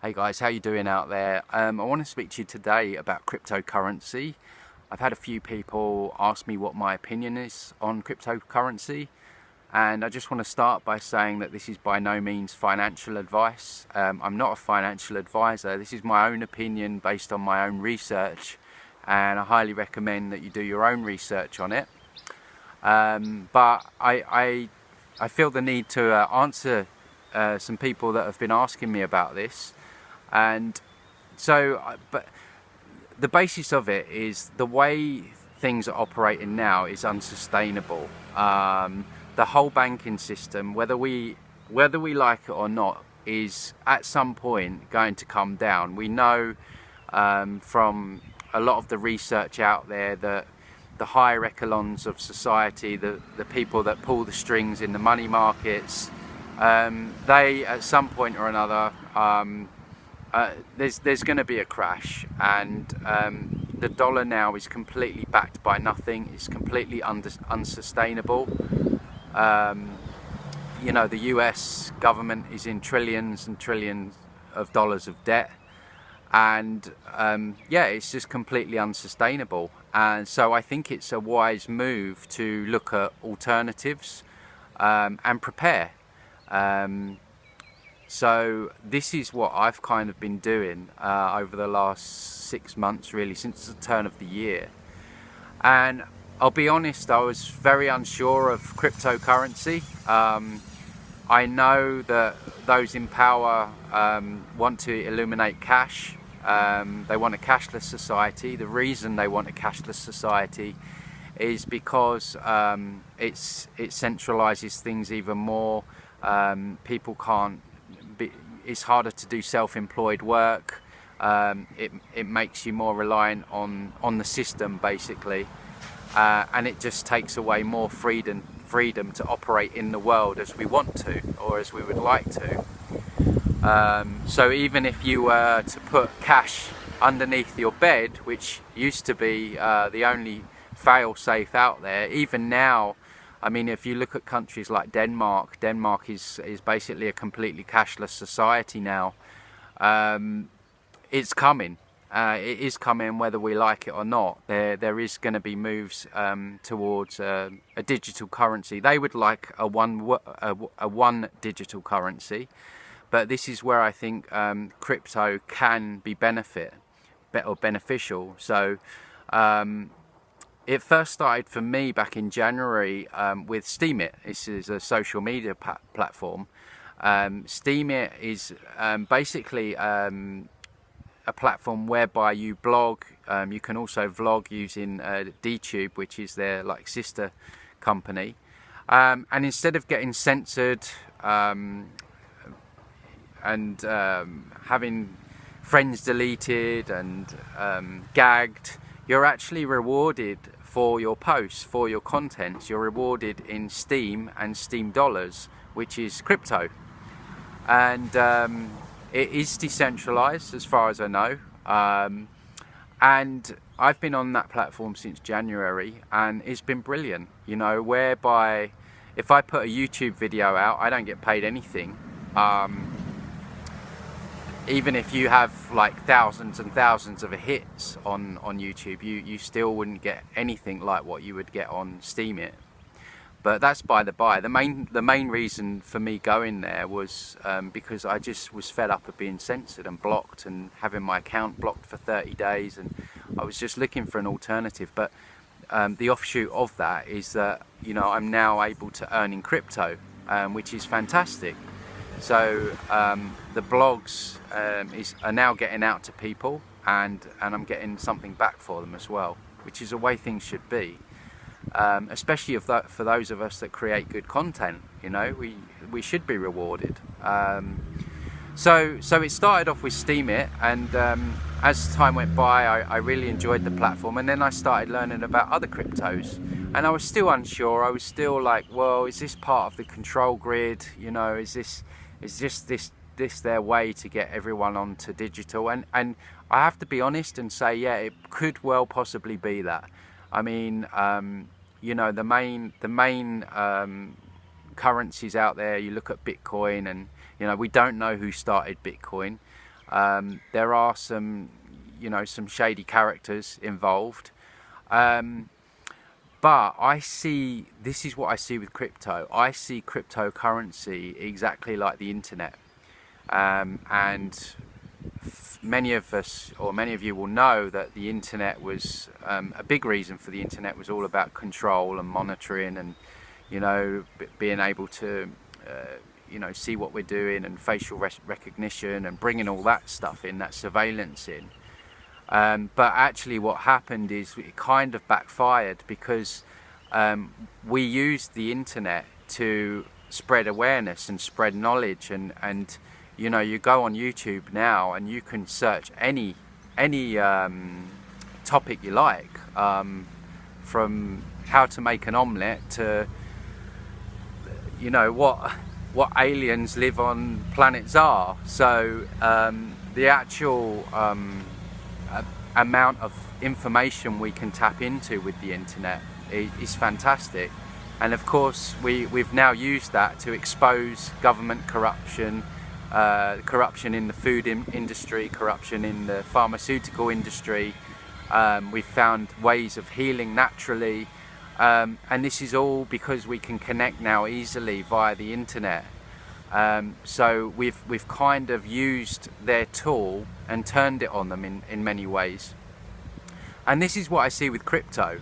Hey guys, how you doing out there? I want to speak to you today about cryptocurrency. I've had a few people ask me what my opinion is on cryptocurrency, and I just want to start by saying that this is by no means financial advice. I'm not a financial advisor. This is my own opinion based on my own research, and I highly recommend that you do your own research on it. But I feel the need to answer some people that have been asking me about this. And so, but the basis of it is the way things are operating now is unsustainable. The whole banking system, whether we like it or not, is at some point going to come down. We know from a lot of the research out there that the higher echelons of society, the people that pull the strings in the money markets, they at some point or another, there's going to be a crash, and the dollar now is completely backed by nothing. It's completely unsustainable. You know, the US government is in trillions and trillions of dollars of debt, and yeah, it's just completely unsustainable. And so I think it's a wise move to look at alternatives and prepare. So this is what I've kind of been doing over the last 6 months, really, since the turn of the year. And I'll be honest, I was very unsure of cryptocurrency. I know that those in power want to eliminate cash. They want a cashless society. The reason they want a cashless society is because it centralizes things even more. People can't. It's harder to do self-employed work. It makes you more reliant on the system, basically, and it just takes away more freedom to operate in the world as we want to, or as we would like to. So even if you were to put cash underneath your bed, which used to be the only fail-safe out there, even now, I mean, if you look at countries like Denmark is basically a completely cashless society now. It's coming. It is coming whether we like it or not. There is going to be moves towards a digital currency. They would like a one digital currency, but this is where I think crypto can be beneficial. So it first started for me back in January with Steemit. This is a social media platform. Steemit is basically a platform whereby you blog. You can also vlog using DTube, which is their like sister company. And instead of getting censored and having friends deleted and gagged, you're actually rewarded for your posts, for your contents. You're rewarded in Steem and Steem dollars, which is crypto. And it is decentralized as far as I know. And I've been on that platform since January, and it's been brilliant. You know, whereby if I put a YouTube video out, I don't get paid anything. Even if you have like thousands and thousands of hits on YouTube, you still wouldn't get anything like what you would get on Steemit. But that's by the by. The main reason for me going there was because I just was fed up of being censored and blocked and having my account blocked for 30 days, and I was just looking for an alternative. But the offshoot of that is that, you know, I'm now able to earn in crypto, which is fantastic. So the blogs are now getting out to people, and I'm getting something back for them as well, which is the way things should be. Especially for those of us that create good content, you know, we should be rewarded. So it started off with Steemit, and as time went by, I really enjoyed the platform, and then I started learning about other cryptos, and I was still unsure. I was still like, well, is this part of the control grid? You know, is this their way to get everyone onto digital? And I have to be honest and say, yeah, it could well possibly be that. I mean, you know, the main currencies out there, you look at Bitcoin, and, you know, we don't know who started Bitcoin. There are some, you know, some shady characters involved. But I see, this is what I see with crypto. I see cryptocurrency exactly like the internet. And many of us, or many of you will know that the internet was, a big reason for the internet was all about control and monitoring and, you know, being able to, you know, see what we're doing and facial recognition and bringing all that stuff in, that surveillance in. But actually what happened is it kind of backfired because we used the internet to spread awareness and spread knowledge, and you know, you go on YouTube now and you can search any topic you like, from how to make an omelette to, you know, what aliens live on planet Zar. So the actual amount of information we can tap into with the internet is fantastic. And of course we've now used that to expose government corruption, corruption in the food industry, corruption in the pharmaceutical industry. We've found ways of healing naturally, and this is all because we can connect now easily via the internet. So we've kind of used their tool and turned it on them in many ways. And this is what I see with crypto.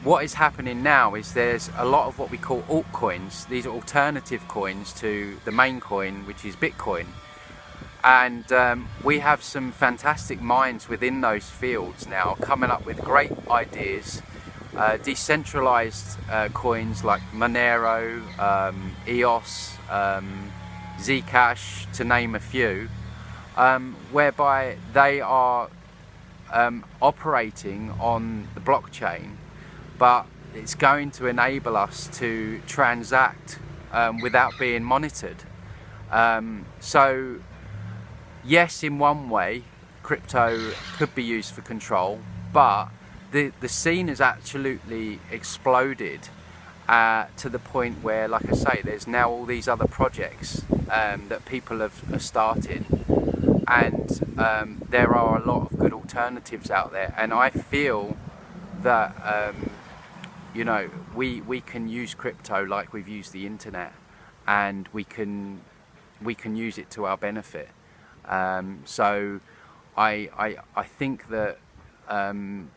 What is happening now is there's a lot of what we call altcoins. These are alternative coins to the main coin, which is Bitcoin. And we have some fantastic minds within those fields now coming up with great ideas. Decentralized coins like Monero, EOS, Zcash, to name a few, whereby they are operating on the blockchain, but it's going to enable us to transact without being monitored. So yes, in one way crypto could be used for control, but the scene has absolutely exploded to the point where, like I say, there's now all these other projects that people have started, and there are a lot of good alternatives out there. And I feel that you know, we can use crypto like we've used the internet, and we can use it to our benefit. So I think that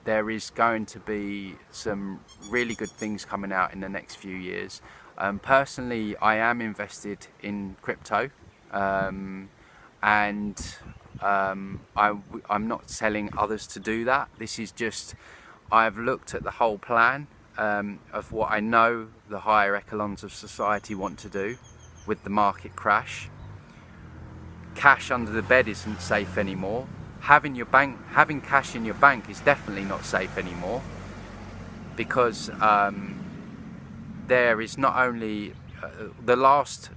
there is going to be some really good things coming out in the next few years. Personally, I am invested in crypto, and I'm not telling others to do that. This is just, I've looked at the whole plan of what I know the higher echelons of society want to do with the market crash. Cash under the bed isn't safe anymore. Having cash in your bank is definitely not safe anymore, because there is not only the last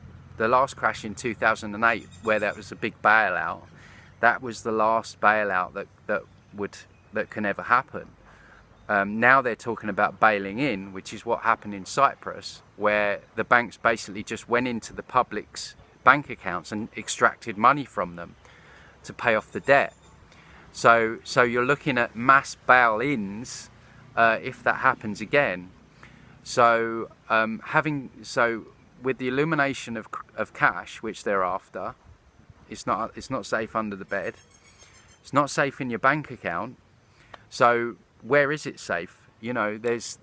crash in 2008, where that was a big bailout. That was the last bailout that can ever happen. Now they're talking about bailing in, which is what happened in Cyprus, where the banks basically just went into the public's bank accounts and extracted money from them to pay off the debt. So you're looking at mass bail-ins if that happens again. So with the illumination of cash, which they're after, it's not safe under the bed. It's not safe in your bank account. So where is it safe? You know, there's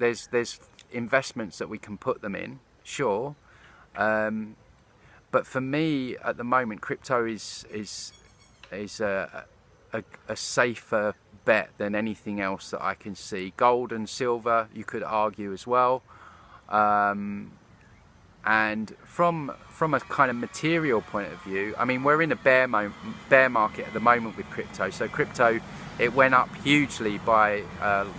investments that we can put them in, sure. But for me, at the moment, crypto is a safer bet than anything else that I can see. Gold and silver, you could argue as well. And from a kind of material point of view, I mean, we're in a bear market at the moment with crypto. So crypto, it went up hugely by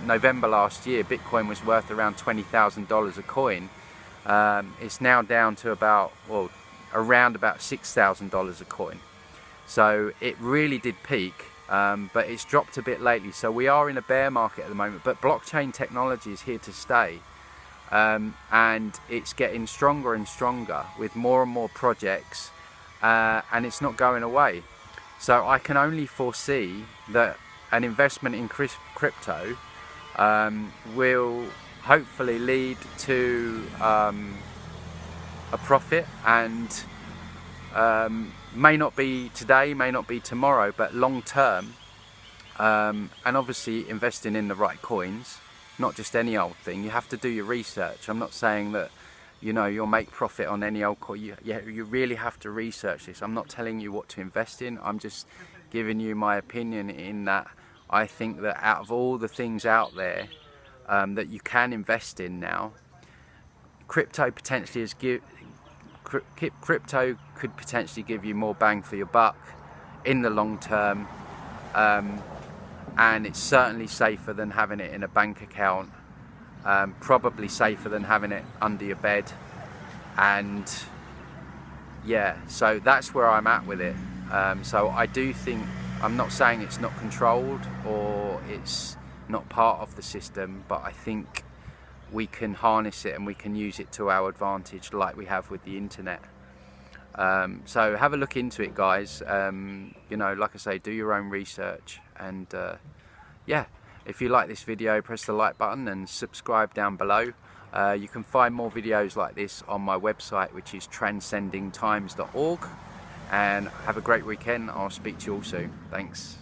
November last year. Bitcoin was worth around $20,000 a coin. It's now down to around about $6,000 a coin. So it really did peak, but it's dropped a bit lately. So we are in a bear market at the moment, but blockchain technology is here to stay. And it's getting stronger and stronger with more and more projects, and it's not going away. So I can only foresee that an investment in crypto will hopefully lead to a profit, and may not be today, may not be tomorrow, but long term. And obviously investing in the right coins, not just any old thing. You have to do your research. I'm not saying that, you know, you'll make profit on any old coin. You really have to research this. I'm not telling you what to invest in. I'm just giving you my opinion, in that I think that out of all the things out there that you can invest in now, crypto potentially crypto could potentially give you more bang for your buck in the long term, and it's certainly safer than having it in a bank account, probably safer than having it under your bed. And yeah, so that's where I'm at with it. So I do think, I'm not saying it's not controlled or it's not part of the system, but I think we can harness it and we can use it to our advantage, like we have with the internet. So have a look into it, guys. You know, like I say, do your own research, and yeah, if you like this video, press the like button and subscribe down below. You can find more videos like this on my website, which is transcendingtimes.org. And have a great weekend. I'll speak to you all soon. Thanks.